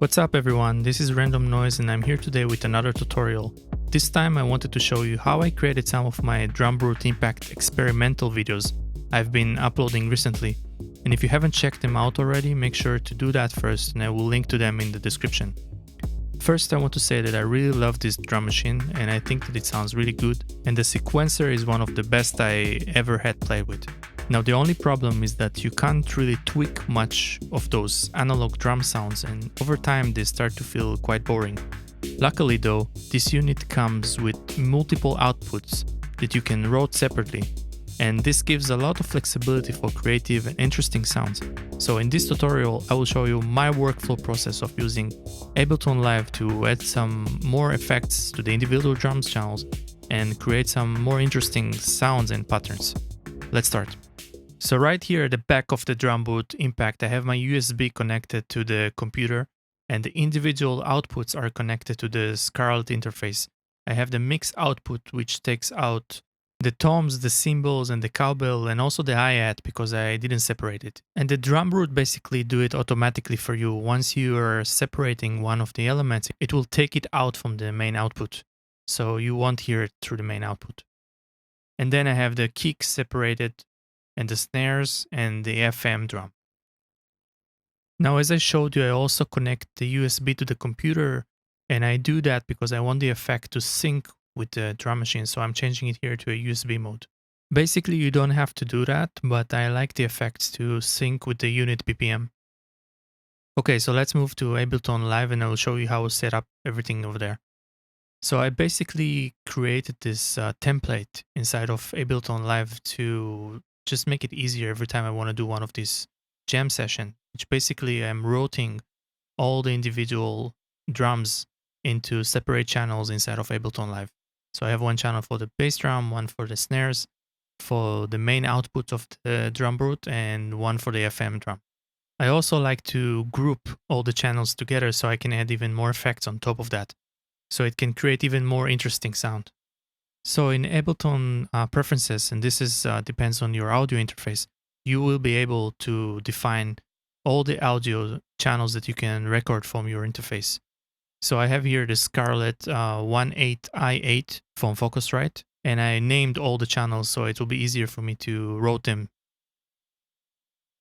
What's up everyone, this is Random Noise and I'm here today with another tutorial. This time I wanted to show you how I created some of my Drumbrute Impact experimental videos I've been uploading recently. And if you haven't checked them out already, make sure to do that first and I will link to them in the description. First, I want to say that I really love this drum machine and I think that it sounds really good, and the sequencer is one of the best I ever had played with. Now the only problem is that you can't really tweak much of those analog drum sounds, and over time they start to feel quite boring. Luckily though, this unit comes with multiple outputs that you can route separately, and this gives a lot of flexibility for creative and interesting sounds. So in this tutorial I will show you my workflow process of using Ableton Live to add some more effects to the individual drums channels and create some more interesting sounds and patterns. Let's start. So right here at the back of the Drumbrute Impact I have my USB connected to the computer and the individual outputs are connected to the Scarlett interface. I have the mix output which takes out the toms, the cymbals and the cowbell and also the hi-hat because I didn't separate it. And the Drumbrute basically do it automatically for you. Once you are separating one of the elements, it will take it out from the main output. So you won't hear it through the main output. And then I have the kicks separated and the snares and the FM drum. Now as I showed you, I also connect the USB to the computer, and I do that because I want the effect to sync with the drum machine, so I'm changing it here to a USB mode. Basically you don't have to do that, but I like the effects to sync with the unit BPM. Okay, so let's move to Ableton Live and I will show you how to set up everything over there. So I basically created this template inside of Ableton Live to just make it easier every time I want to do one of these jam sessions, which basically I'm routing all the individual drums into separate channels inside of Ableton Live. So I have one channel for the bass drum, one for the snares, for the main output of the Drumbrute, and one for the FM drum. I also like to group all the channels together so I can add even more effects on top of that, so it can create even more interesting sound. So in Ableton preferences, and this is depends on your audio interface, you will be able to define all the audio channels that you can record from your interface. So I have here the Scarlett 18i8 from Focusrite, and I named all the channels so it will be easier for me to route them.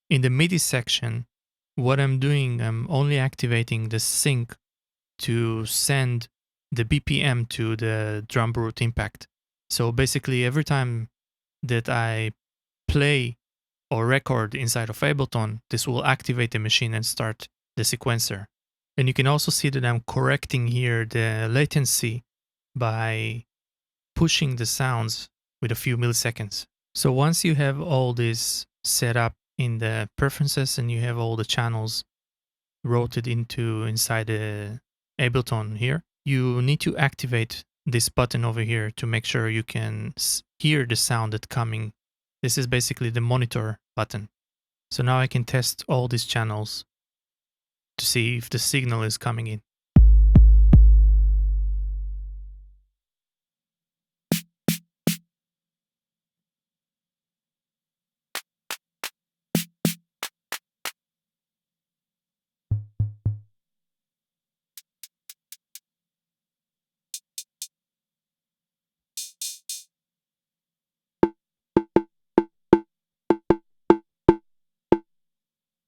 In the MIDI section, what I'm doing, I'm only activating the sync to send the BPM to the Drumbrute Impact. So basically every time that I play or record inside of Ableton, this will activate the machine and start the sequencer. And you can also see that I'm correcting here the latency by pushing the sounds with a few milliseconds. So once you have all this set up in the preferences and you have all the channels routed inside the Ableton here, you need to activate this button over here to make sure you can hear the sound that's coming. This is basically the monitor button. So now I can test all these channels to see if the signal is coming in.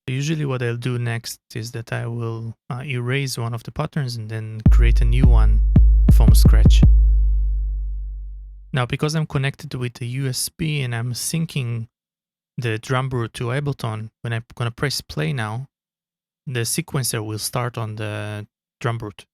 Usually what I'll do next is that I will erase one of the patterns and then create a new one from scratch. Now because I'm connected with the USB and I'm syncing the Drumbrute to Ableton, when I'm going to press play now, the sequencer will start on the Drumbrute.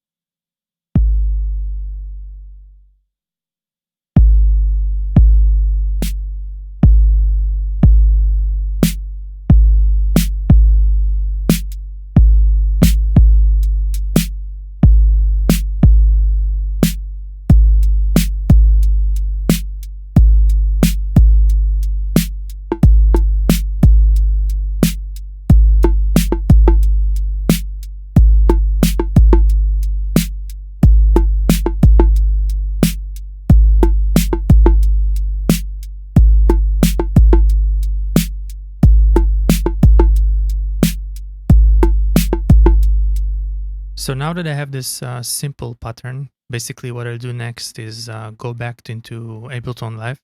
So now that I have this simple pattern, basically what I'll do next is go back into Ableton Live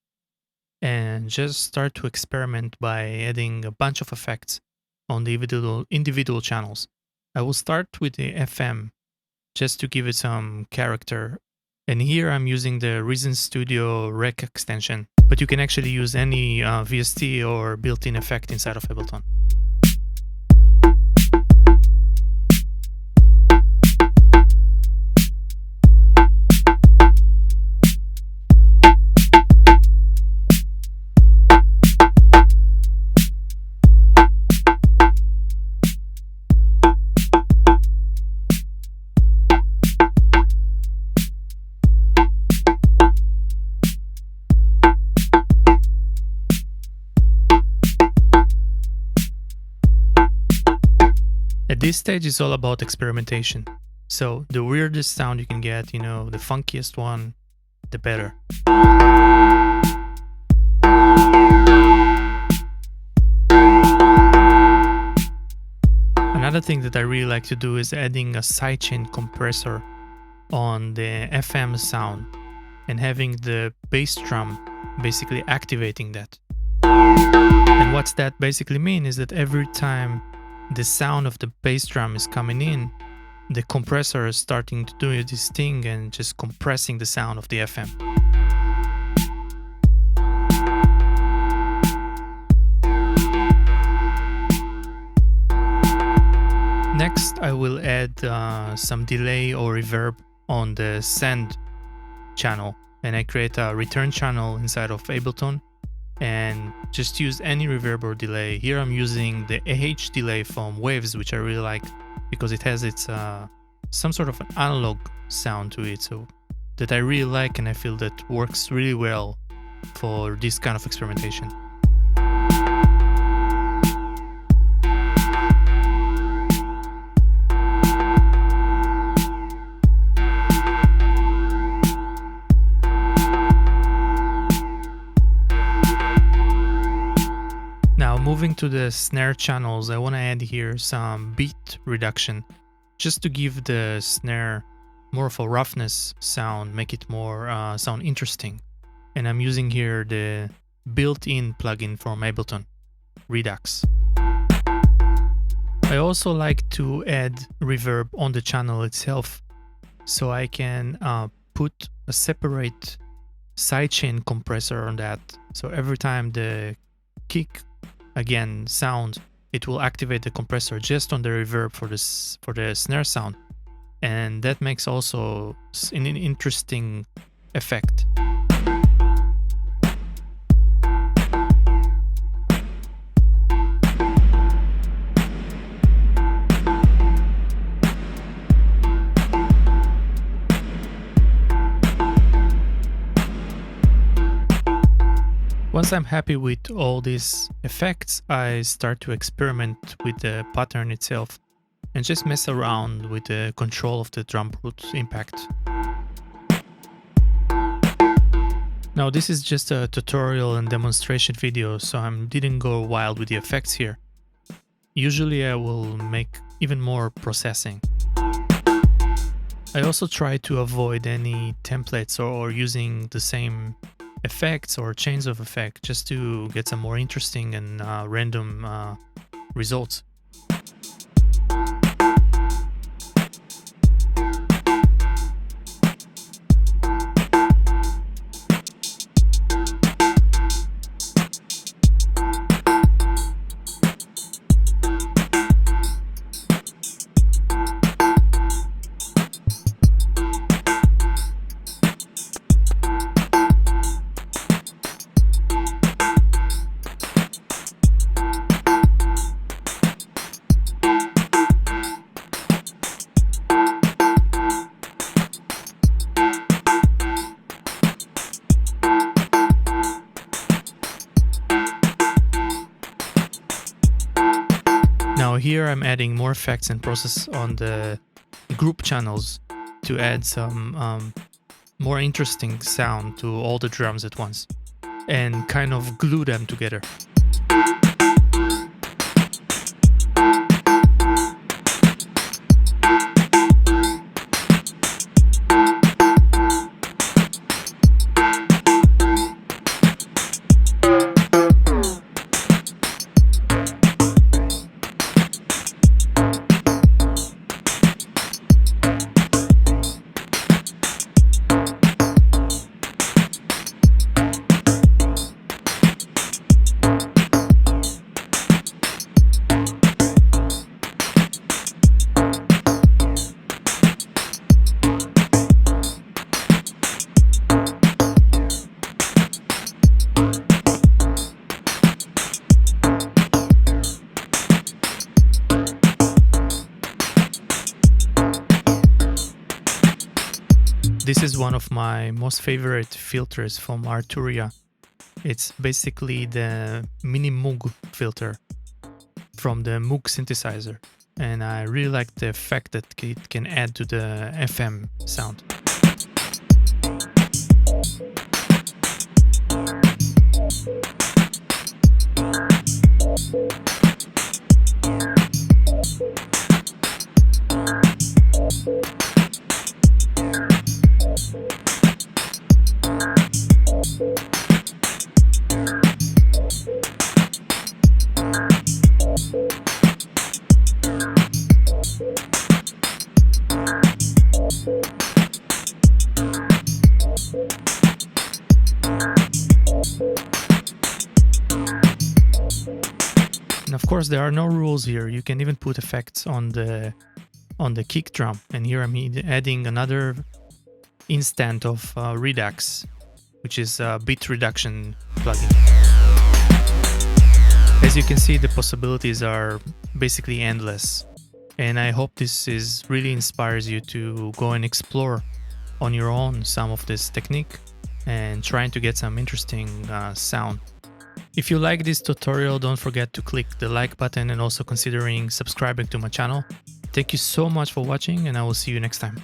and just start to experiment by adding a bunch of effects on the individual channels. I will start with the FM just to give it some character. And here I'm using the Reason Studio Rec extension, but you can actually use any VST or built-in effect inside of Ableton. At this stage, it's all about experimentation. So the weirdest sound you can get, the funkiest one, the better. Another thing that I really like to do is adding a sidechain compressor on the FM sound and having the bass drum basically activating that. And what's that basically mean is that every time the sound of the bass drum is coming in, the compressor is starting to do this thing and just compressing the sound of the FM. Next, I will add some delay or reverb on the send channel, and I create a return channel inside of Ableton and just use any reverb or delay. Here I'm using the AH delay from Waves, which I really like because it has its some sort of an analog sound to it, so that I really like, and I feel that works really well for this kind of experimentation. Moving to the snare channels, I want to add here some beat reduction just to give the snare more of a roughness sound, make it more sound interesting. And I'm using here the built-in plugin from Ableton, Redux. I also like to add reverb on the channel itself, so I can put a separate sidechain compressor on that. So every time the kick again sound, it will activate the compressor just on the reverb for the snare sound, and that makes also an interesting effect. Once I'm happy with all these effects, I start to experiment with the pattern itself and just mess around with the control of the Drumbrute Impact. Now this is just a tutorial and demonstration video, so I didn't go wild with the effects here. Usually I will make even more processing. I also try to avoid any templates or using the same effects or chains of effect just to get some more interesting and random results. Now here I'm adding more effects and process on the group channels to add some more interesting sound to all the drums at once and kind of glue them together. This is one of my most favorite filters from Arturia. It's basically the mini Moog filter from the Moog synthesizer, and I really like the effect that it can add to the FM sound. And of course, there are no rules here. You can even put effects on the kick drum. And here I'm adding another instant of Redux, which is a beat reduction plugin. As you can see, the possibilities are basically endless. And I hope this really inspires you to go and explore on your own some of this technique and trying to get some interesting sound. If you like this tutorial, don't forget to click the like button and also considering subscribing to my channel. Thank you so much for watching, and I will see you next time.